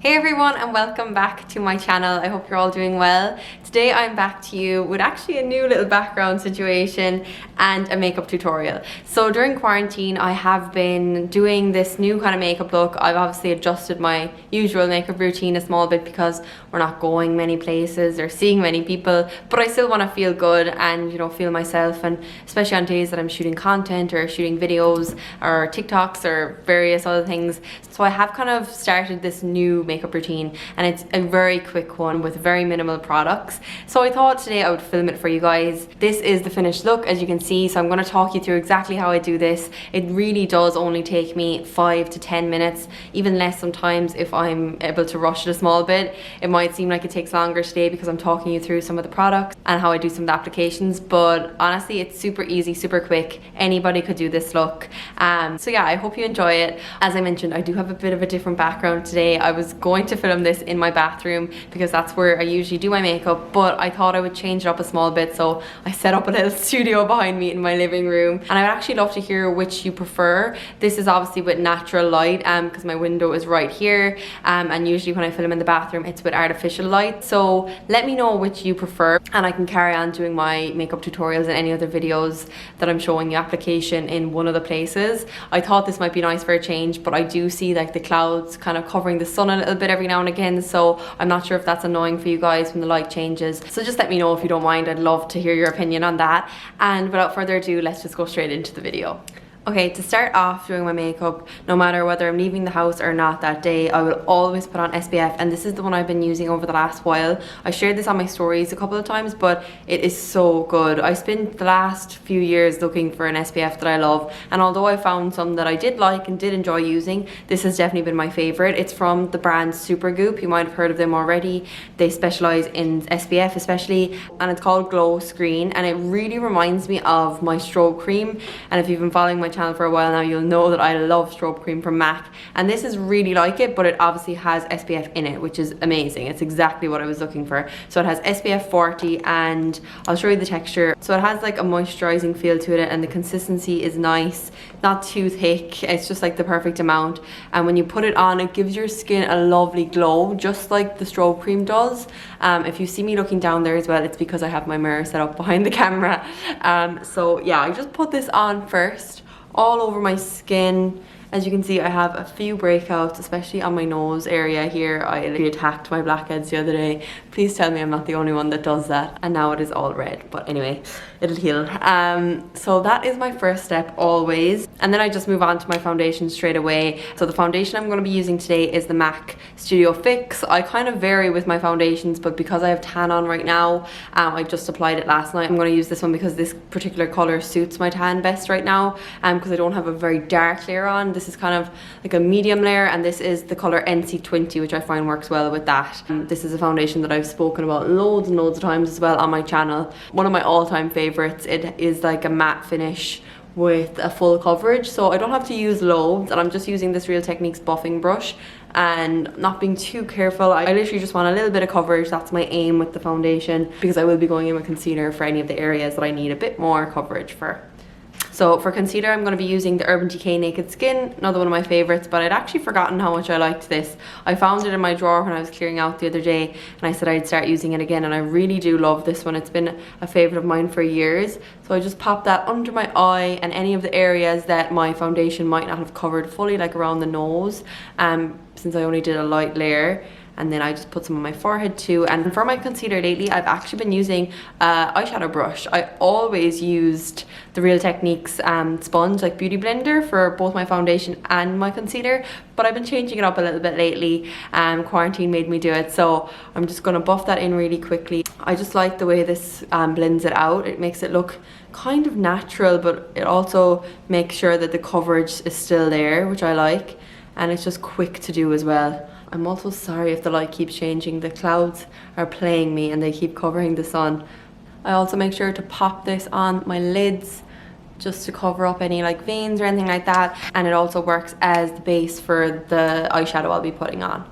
Hey everyone, and welcome back to my channel. I hope you're all doing well. Today I'm back to you with actually a new little background situation and a makeup tutorial. So during quarantine I have been doing this new kind of makeup look. I've obviously adjusted my usual makeup routine a small bit because we're not going many places or seeing many people, but I still want to feel good and, you know, feel myself, and especially on days that I'm shooting content or shooting videos or TikToks or various other things. So I have kind of started this new makeup routine, and it's a very quick one with very minimal products. So I thought today I would film it for you guys. This is the finished look, as you can see. So I'm going to talk you through exactly how I do this. It really does only take me 5 to 10 minutes, even less sometimes if I'm able to rush it a small bit. It might seem like it takes longer today because I'm talking you through some of the products and how I do some of the applications, but honestly it's super easy, super quick. Anybody could do this look. So yeah, I hope you enjoy it. As I mentioned, I do have a bit of a different background today. I was going to film this in my bathroom because that's where I usually do my makeup, but I thought I would change it up a small bit, so I set up a little studio behind me in my living room. And I would actually love to hear which you prefer. This is obviously with natural light because my window is right here, and usually when I film in the bathroom it's with artificial light. So let me know which you prefer, and I can carry on doing my makeup tutorials and any other videos that I'm showing you application in one of the places. I thought this might be nice for a change, but I do see like the clouds kind of covering the sun a little bit every now and again, so I'm not sure if that's annoying for you guys when the light changes. So just let me know if you don't mind. I'd love to hear your opinion on that. And without further ado, let's just go straight into the video. Okay, to start off doing my makeup, no matter whether I'm leaving the house or not that day, I will always put on SPF, and this is the one I've been using over the last while. I shared this on my stories a couple of times, but it is so good. I spent the last few years looking for an SPF that I love, and although I found some that I did like and did enjoy using, this has definitely been my favorite. It's from the brand Supergoop. You might have heard of them already. They specialize in SPF especially, and it's called Glow Screen, and it really reminds me of my strobe cream. And if you've been following my channel for a while now, you'll know that I love strobe cream from MAC, and this is really like it, but it obviously has SPF in it, which is amazing. It's exactly what I was looking for. So it has SPF 40, and I'll show you the texture. So it has like a moisturizing feel to it, and the consistency is nice, not too thick. It's just like the perfect amount, and when you put it on, it gives your skin a lovely glow, just like the strobe cream does. If you see me looking down there as well, it's because I have my mirror set up behind the camera. So yeah, I just put this on first all over my skin. As you can see, I have a few breakouts, especially on my nose area here. I literally attacked my blackheads the other day. Please tell me I'm not the only one that does that. And now it is all red, but anyway, it'll heal. So that is my first step always. And then I just move on to my foundation straight away. So the foundation I'm going to be using today is the MAC Studio Fix. I kind of vary with my foundations, but because I have tan on right now, I just applied it last night. I'm going to use this one because this particular color suits my tan best right now, because I don't have a very dark layer on. This is kind of like a medium layer, and this is the color NC20, which I find works well with that. This is a foundation that I've spoken about loads and loads of times as well on my channel. One of my all-time favorites. It is like a matte finish with a full coverage, so I don't have to use loads, and I'm just using this Real Techniques buffing brush and not being too careful. I literally just want a little bit of coverage. That's my aim with the foundation, because I will be going in with concealer for any of the areas that I need a bit more coverage for. So for concealer, I'm going to be using the Urban Decay Naked Skin, another one of my favorites, but I'd actually forgotten how much I liked this. I found it in my drawer when I was clearing out the other day, and I said I'd start using it again, and I really do love this one. It's been a favorite of mine for years. So I just pop that under my eye and any of the areas that my foundation might not have covered fully, like around the nose, since I only did a light layer. And then I just put some on my forehead too. And for my concealer lately, I've actually been using eyeshadow brush. I always used the Real Techniques sponge, like beauty blender, for both my foundation and my concealer, but I've been changing it up a little bit lately. Quarantine made me do it, so I'm just gonna buff that in really quickly. I just like the way this blends it out. It makes it look kind of natural, but it also makes sure that the coverage is still there, which I like, and it's just quick to do as well. I'm also sorry if the light keeps changing. The clouds are playing me and they keep covering the sun. I also make sure to pop this on my lids just to cover up any like veins or anything like that, and it also works as the base for the eyeshadow I'll be putting on.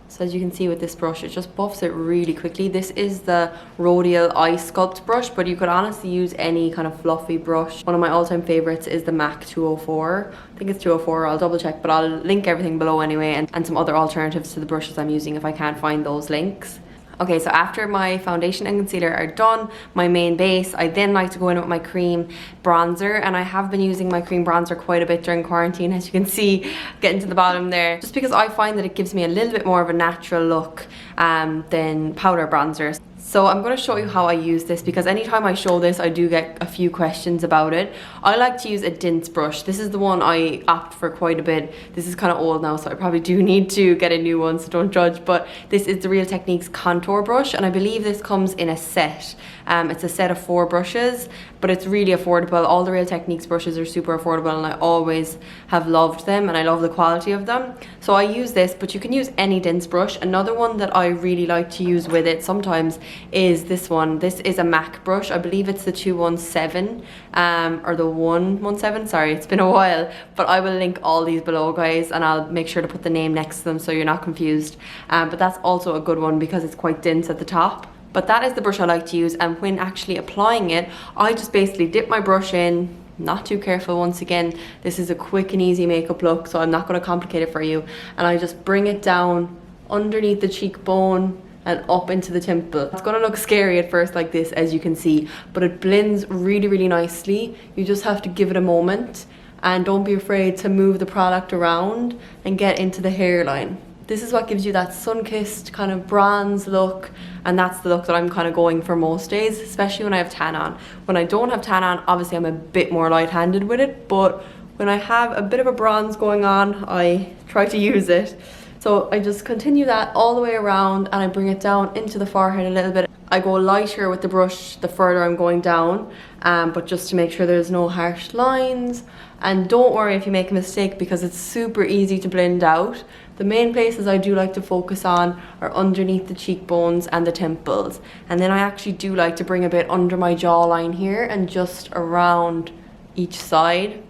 So as you can see with this brush, it just buffs it really quickly. This is the Rodial Eye Sculpt brush, but you could honestly use any kind of fluffy brush. One of my all-time favorites is the MAC 204. I think it's 204, I'll double check, but I'll link everything below anyway, and some other alternatives to the brushes I'm using if I can't find those links. Okay, so after my foundation and concealer are done, my main base, I then like to go in with my cream bronzer, and I have been using my cream bronzer quite a bit during quarantine, as you can see, getting to the bottom there, just because I find that it gives me a little bit more of a natural look than powder bronzer. So I'm going to show you how I use this, because anytime I show this I do get a few questions about it. I like to use a Dints brush. This is the one I opt for quite a bit. This is kind of old now, so I probably do need to get a new one, so don't judge, but this is the Real Techniques contour brush, and I believe this comes in a set. It's a set of 4 brushes, but it's really affordable. All the Real Techniques brushes are super affordable, and I always have loved them, and I love the quality of them. So I use this, but you can use any Dints brush. Another one that I really like to use with it sometimes is this one. This is a MAC brush. I believe it's the 217 or the 117. Sorry, it's been a while, but I will link all these below, guys, and I'll make sure to put the name next to them so you're not confused. But that's also a good one because it's quite dense at the top. But that is the brush I like to use, and when actually applying it, I just basically dip my brush in, not too careful once again. This is a quick and easy makeup look, so I'm not going to complicate it for you, and I just bring it down underneath the cheekbone and up into the temple. It's going to look scary at first like this, as you can see, but it blends really, really nicely. You just have to give it a moment, and don't be afraid to move the product around and get into the hairline. This is what gives you that sun-kissed kind of bronze look, and that's the look that I'm kind of going for most days, especially when I have tan on. When I don't have tan on, obviously I'm a bit more light-handed with it, but when I have a bit of a bronze going on, I try to use it. So I just continue that all the way around, and I bring it down into the forehead a little bit. I go lighter with the brush the further I'm going down, but just to make sure there's no harsh lines. And don't worry if you make a mistake, because it's super easy to blend out. The main places I do like to focus on are underneath the cheekbones and the temples. And then I actually do like to bring a bit under my jawline here and just around each side.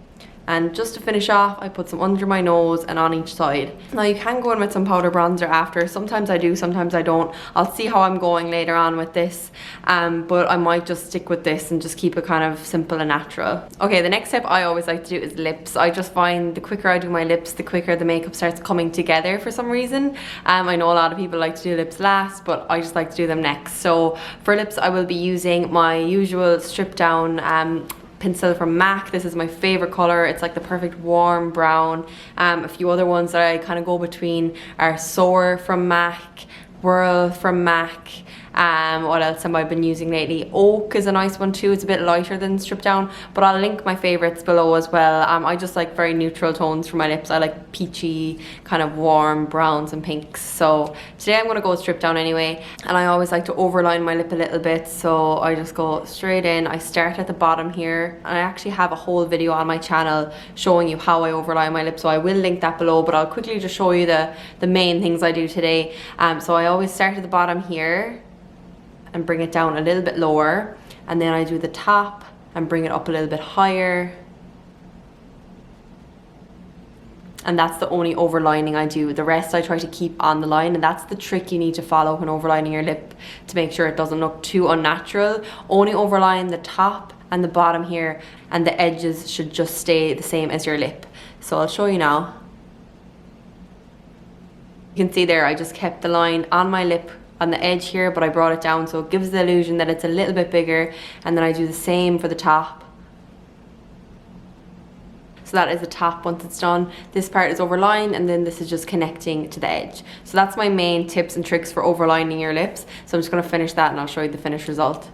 And just to finish off, I put some under my nose and on each side. Now you can go in with some powder bronzer after. Sometimes I do, sometimes I don't. I'll see how I'm going later on with this. But I might just stick with this and just keep it kind of simple and natural. Okay, the next step I always like to do is lips. I just find the quicker I do my lips, the quicker the makeup starts coming together for some reason. I know a lot of people like to do lips last, but I just like to do them next. So for lips, I will be using my usual stripped down pencil from MAC. This is my favorite color. It's like the perfect warm brown. A few other ones that I kind of go between are Soar from MAC, Whirl from MAC. What else have I been using lately? Oak is a nice one too. It's a bit lighter than stripped down, but I'll link my favorites below as well. I just like very neutral tones for my lips. I like peachy, kind of warm browns and pinks. So today I'm going to go stripped down anyway, and I always like to overline my lip a little bit, so I just go straight in. I start at the bottom here, and I actually have a whole video on my channel showing you how I overline my lip, so I will link that below, but I'll quickly just show you the main things I do today. So I always start at the bottom here and bring it down a little bit lower, and then I do the top and bring it up a little bit higher, and that's the only overlining I do. The rest I try to keep on the line, and that's the trick you need to follow when overlining your lip to make sure it doesn't look too unnatural. Only overline the top and the bottom here, and the edges should just stay the same as your lip. So I'll show you now. You can see there I just kept the line on my lip on the edge here, but I brought it down so it gives the illusion that it's a little bit bigger, and then I do the same for the top. So that is the top once it's done. This part is overlined, and then this is just connecting to the edge. So that's my main tips and tricks for overlining your lips. So I'm just going to finish that and I'll show you the finished result.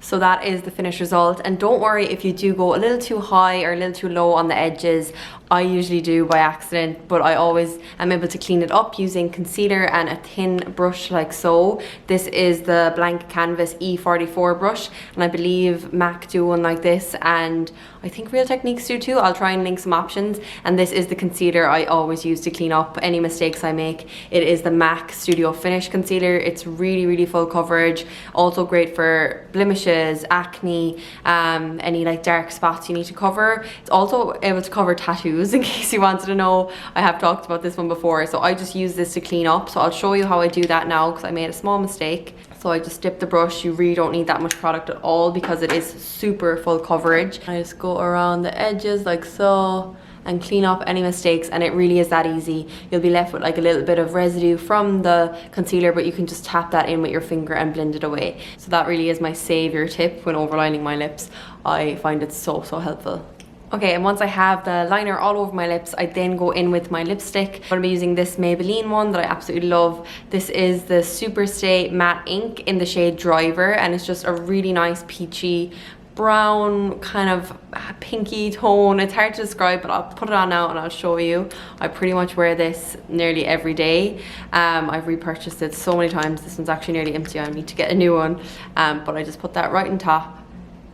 So that is the finished result, and don't worry if you do go a little too high or a little too low on the edges. I usually do by accident, but I always am able to clean it up using concealer and a thin brush like so. This is the Blank Canvas E44 brush, and I believe MAC do one like this, and I think Real Techniques do too. I'll try and link some options. And this is the concealer I always use to clean up any mistakes I make. It is the MAC Studio Finish concealer. It's really, really full coverage, also great for blemishes blemishes, acne, any like dark spots you need to cover. It's also able to cover tattoos, in case you wanted to know. I have talked about this one before, so I just use this to clean up. So I'll show you how I do that now, because I made a small mistake. So I just dip the brush. You really don't need that much product at all because it is super full coverage. I just go around the edges like so and clean up any mistakes, and it really is that easy. You'll be left with like a little bit of residue from the concealer, but you can just tap that in with your finger and blend it away. So that really is my savior tip when overlining my lips. I find it so helpful. Okay, and once I have the liner all over my lips, I then go in with my lipstick. I'm going to be using this Maybelline one that I absolutely love. This is the Superstay Matte Ink in the shade Driver, and it's just a really nice peachy brown kind of pinky tone. It's hard to describe, but I'll put it on now and I'll show you. I pretty much wear this nearly every day. I've repurchased it so many times. This one's actually nearly empty. I need to get a new one, but I just put that right on top.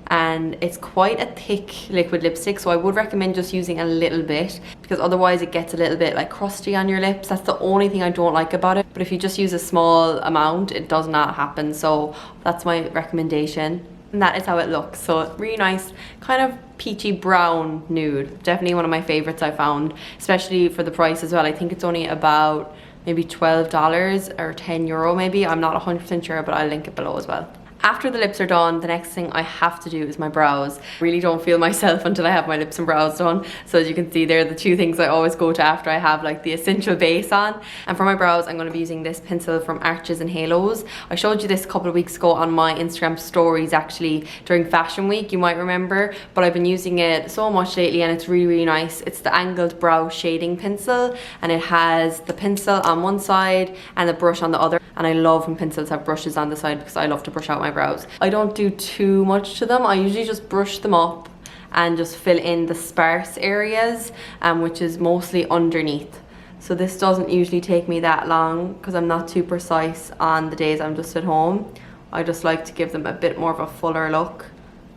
And it's quite a thick liquid lipstick, so I would recommend just using a little bit, because otherwise it gets a little bit like crusty on your lips. That's the only thing I don't like about it. But if you just use a small amount, it does not happen. So that's my recommendation, and that is how it looks. So really nice kind of peachy brown nude. Definitely one of my favorites I found, especially for the price as well. I think it's only about maybe $12 or €10 maybe. I'm not 100% sure, but I'll link it below as well. After the lips are done, the next thing I have to do is my brows. I really don't feel myself until I have my lips and brows done. So as you can see, they're the two things I always go to after I have like the essential base on. And for my brows, I'm going to be using this pencil from Arches and Halos. I showed you this a couple of weeks ago on my Instagram stories, actually during Fashion Week, you might remember. But I've been using it so much lately, and it's really nice. It's the angled brow shading pencil, and it has the pencil on one side and the brush on the other. And I love when pencils have brushes on the side, because I love to brush out my brows. I don't do too much to them. I usually just brush them up and just fill in the sparse areas, which is mostly underneath. So this doesn't usually take me that long, because I'm not too precise on the days I'm just at home. I just like to give them a bit more of a fuller look.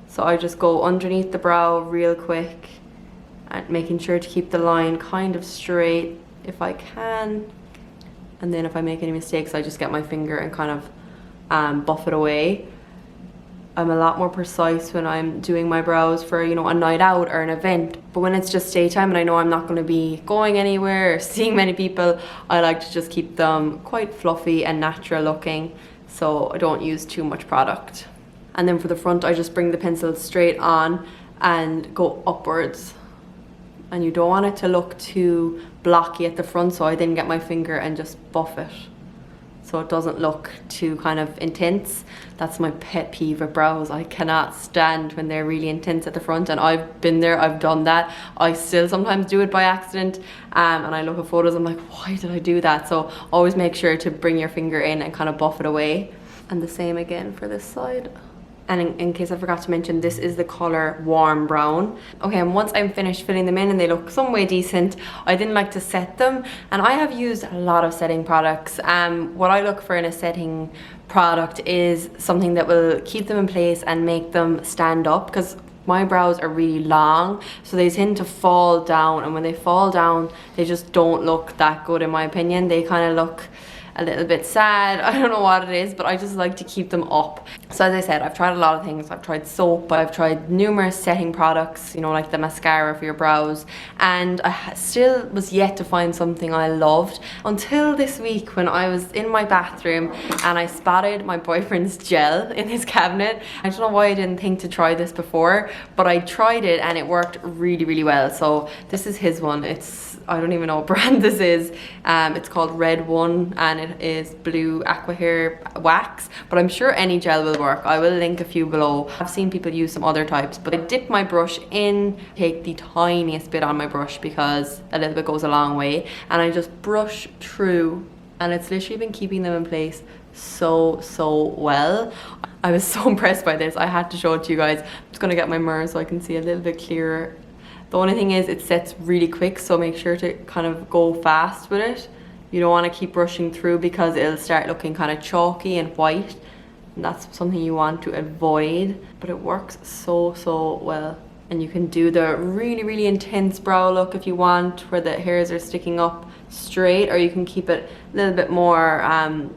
So I just go underneath the brow real quick, and making sure to keep the line kind of straight if I can. And then if I make any mistakes, I just get my finger and kind of buff it away. I'm a lot more precise when I'm doing my brows for, you know, a night out or an event. But when it's just daytime and I know I'm not going to be going anywhere or seeing many people, I like to just keep them quite fluffy and natural looking, so I don't use too much product. And then for the front, I just bring the pencil straight on and go upwards. And you don't want it to look too blocky at the front, so I then get my finger and just buff it so it doesn't look too kind of intense. That's my pet peeve with brows. I cannot stand when they're really intense at the front, and I've been there, I've done that. I still sometimes do it by accident, and I look at photos, I'm like, why did I do that? So always make sure to bring your finger in and kind of buff it away. And the same again for this side. And in case I forgot to mention, this is the color Warm Brown. Okay, and once I'm finished filling them in and they look some way decent, I then like to set them. And I have used a lot of setting products. What I look for in a setting product is something that will keep them in place and make them stand up, because my brows are really long, so they tend to fall down. And when they fall down, they just don't look that good in my opinion. They kind of look a little bit sad. I don't know what it is, but I just like to keep them up. So as I said, I've tried a lot of things. I've tried soap, I've tried numerous setting products, you know, like the mascara for your brows, and I still was yet to find something I loved until this week when I was in my bathroom and I spotted my boyfriend's gel in his cabinet. I don't know why I didn't think to try this before, but I tried it and it worked really well. So this is his one. I don't even know what brand this is. It's called Red One, and it is blue aqua hair wax, but I'm sure any gel will work. I will link a few below. I've seen people use some other types, but I dip my brush in, take the tiniest bit on my brush because a little bit goes a long way, and I just brush through, and it's literally been keeping them in place so well. I was so impressed by this. I had to show it to you guys. I'm just gonna get my mirror so I can see a little bit clearer. The only thing is it sets really quick, so make sure to kind of go fast with it. You don't want to keep brushing through because it'll start looking kind of chalky and white, and that's something you want to avoid. But it works so well. And you can do the really intense brow look if you want, where the hairs are sticking up straight, or you can keep it a little bit more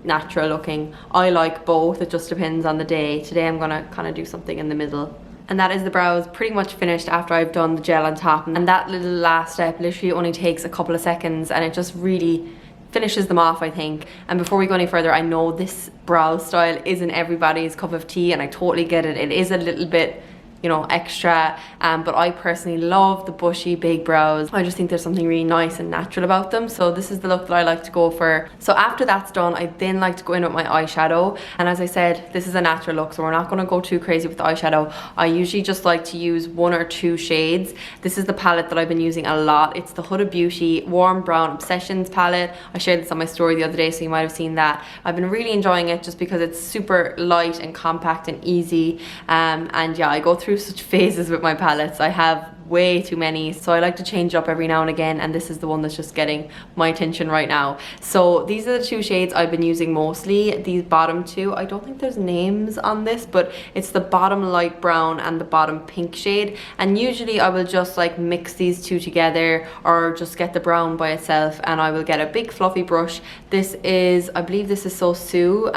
natural looking. I like both, it just depends on the day. Today I'm gonna kind of do something in the middle. And that is the brows pretty much finished after I've done the gel on top. And that little last step literally only takes a couple of seconds, and it just really finishes them off, I think. And before we go any further, I know this brow style isn't everybody's cup of tea, and I totally get it. It is a little bit, you know, extra, but I personally love the bushy big brows. I just think there's something really nice and natural about them, so this is the look that I like to go for. So after that's done, I then like to go in with my eyeshadow, and as I said, this is a natural look, so we're not going to go too crazy with the eyeshadow. I usually just like to use 1 or 2 shades. This is the palette that I've been using a lot. It's the Huda Beauty Warm Brown Obsessions palette. I shared this on my story the other day, so you might have seen that. I've been really enjoying it just because it's super light and compact and easy, and yeah, I go through such phases with my palettes. I have way too many, so I like to change up every now and again, and this is the one that's just getting my attention right now. So these are the 2 shades I've been using mostly. These bottom 2, I don't think there's names on this, but it's the bottom light brown and the bottom pink shade, and usually I will just like mix these 2 together, or just get the brown by itself, and I will get a big fluffy brush. This is, I believe this is So Sue.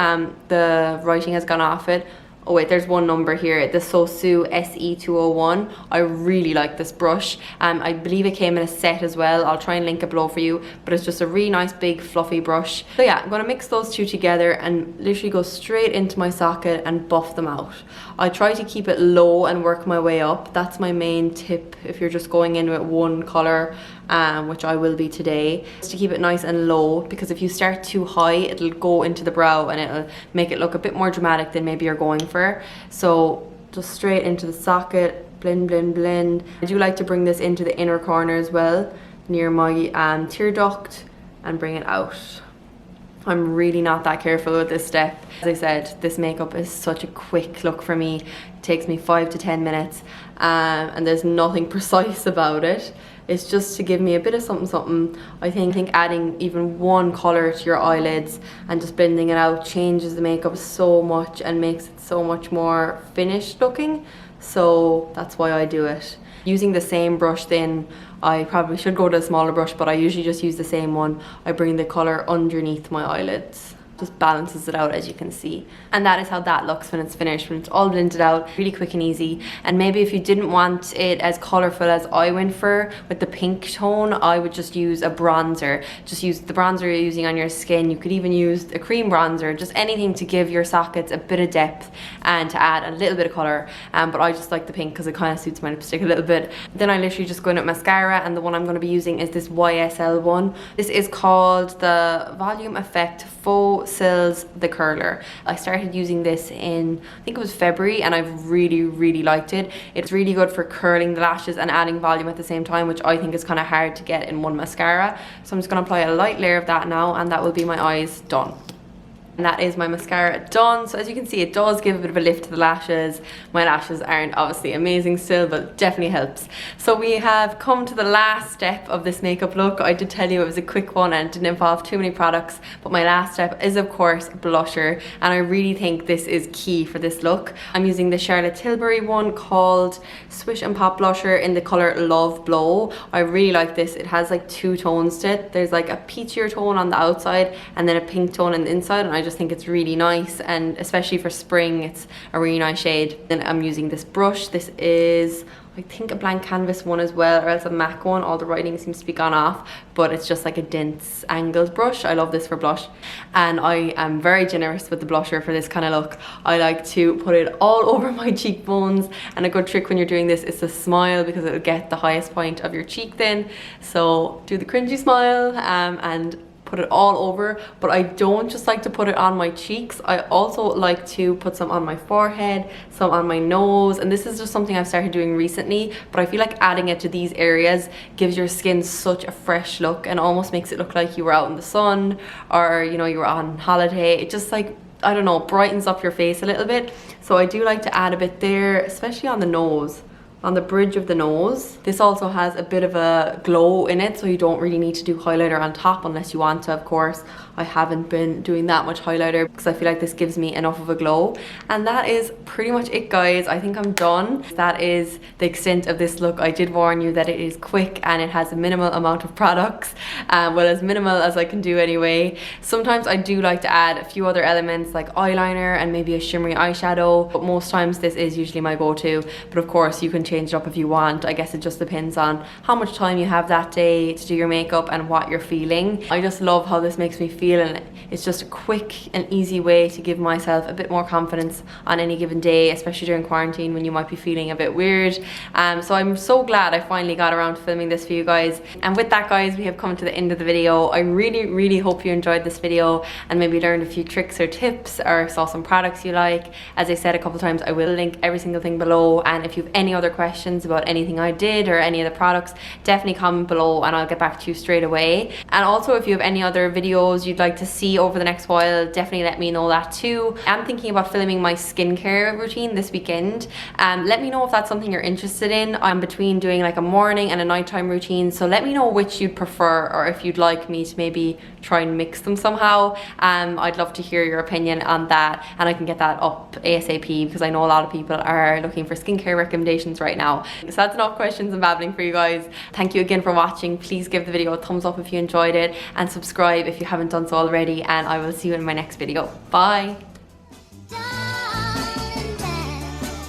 The writing has gone off it. Oh wait, there's one number here, the So Sue SE201. I really like this brush. I believe it came in a set as well. I'll try and link it below for you, but it's just a really nice big fluffy brush. So yeah, I'm gonna mix those 2 together and literally go straight into my socket and buff them out. I try to keep it low and work my way up. That's my main tip if you're just going in with one color, which I will be today, is to keep it nice and low, because if you start too high, it'll go into the brow and it'll make it look a bit more dramatic than maybe you're going for. So just straight into the socket, blend, blend, blend. I do like to bring this into the inner corner as well, near my tear duct, and bring it out. I'm really not that careful with this step. As I said, this makeup is such a quick look for me. It takes me 5 to 10 minutes, and there's nothing precise about it. It's just to give me a bit of something. I think adding even 1 color to your eyelids and just blending it out changes the makeup so much and makes it so much more finished looking. So that's why I do it. Using the same brush then, I probably should go to a smaller brush, but I usually just use the same one. I bring the color underneath my eyelids. Just balances it out, as you can see. And that is how that looks when it's finished, when it's all blended out, really quick and easy. And maybe if you didn't want it as colorful as I went for with the pink tone, I would just use a bronzer. Just use the bronzer you're using on your skin. You could even use a cream bronzer, just anything to give your sockets a bit of depth and to add a little bit of color. But I just like the pink because it kind of suits my lipstick a little bit. Then I literally just go in with mascara, and the one I'm going to be using is this YSL one. This is called the Volume Effect Faux Cils the Curler. I started using this in, I think it was February, and I've really liked it. It's really good for curling the lashes and adding volume at the same time, which I think is kind of hard to get in one mascara. So I'm just going to apply a light layer of that now, and that will be my eyes done. And that is my mascara done. So as you can see, it does give a bit of a lift to the lashes. My lashes aren't obviously amazing still, but it definitely helps. So we have come to the last step of this makeup look. I did tell you it was a quick one and it didn't involve too many products, but my last step is of course blusher, and I really think this is key for this look. I'm using the Charlotte Tilbury one called Swish and Pop Blusher in the color Love Blow. I really like this. It has like 2 tones to it. There's like a peachier tone on the outside and then a pink tone on the inside, and I just think it's really nice, and especially for spring it's a really nice shade. Then I'm using this brush. This is, I think, a blank canvas one as well, or else a MAC one. All the writing seems to be gone off, but it's just like a dense angled brush. I love this for blush, and I am very generous with the blusher for this kind of look. I like to put it all over my cheekbones, and a good trick when you're doing this is to smile, because it'll get the highest point of your cheek then. So do the cringy smile and put it all over. But I don't just like to put it on my cheeks. I also like to put some on my forehead, some on my nose, and this is just something I've started doing recently, but I feel like adding it to these areas gives your skin such a fresh look and almost makes it look like you were out in the sun, or you know, you were on holiday. It just, like, I don't know, brightens up your face a little bit. So I do like to add a bit there, especially on the nose. on the bridge of the nose. This also has a bit of a glow in it, so you don't really need to do highlighter on top unless you want to, of course. I haven't been doing that much highlighter because I feel like this gives me enough of a glow. And that is pretty much it, guys. I think I'm done. That is the extent of this look. I did warn you that it is quick and it has a minimal amount of products. Well, as minimal as I can do anyway. Sometimes I do like to add a few other elements like eyeliner and maybe a shimmery eyeshadow, but most times this is usually my go-to. But of course you can change it up if you want. I guess it just depends on how much time you have that day to do your makeup and what you're feeling. I just love how this makes me feel, and it's just a quick and easy way to give myself a bit more confidence on any given day, especially during quarantine when you might be feeling a bit weird. So I'm so glad I finally got around to filming this for you guys. And with that, guys, we have come to the end of the video. I really hope you enjoyed this video and maybe learned a few tricks or tips or saw some products you like. As I said a couple times, I will link every single thing below, and if you have any other questions about anything I did or any of the products, definitely comment below and I'll get back to you straight away. And also, if you have any other videos you'd like to see over the next while, definitely let me know that too. I'm thinking about filming my skincare routine this weekend. Let me know if that's something you're interested in. I'm between doing like a morning and a nighttime routine, so let me know which you'd prefer, or if you'd like me to maybe try and mix them somehow. I'd love to hear your opinion on that, and I can get that up ASAP because I know a lot of people are looking for skincare recommendations right now. So that's enough questions and babbling for you guys. Thank you again for watching. Please give the video a thumbs up if you enjoyed it, and subscribe if you haven't done so already, and I will see you in my next video. Bye.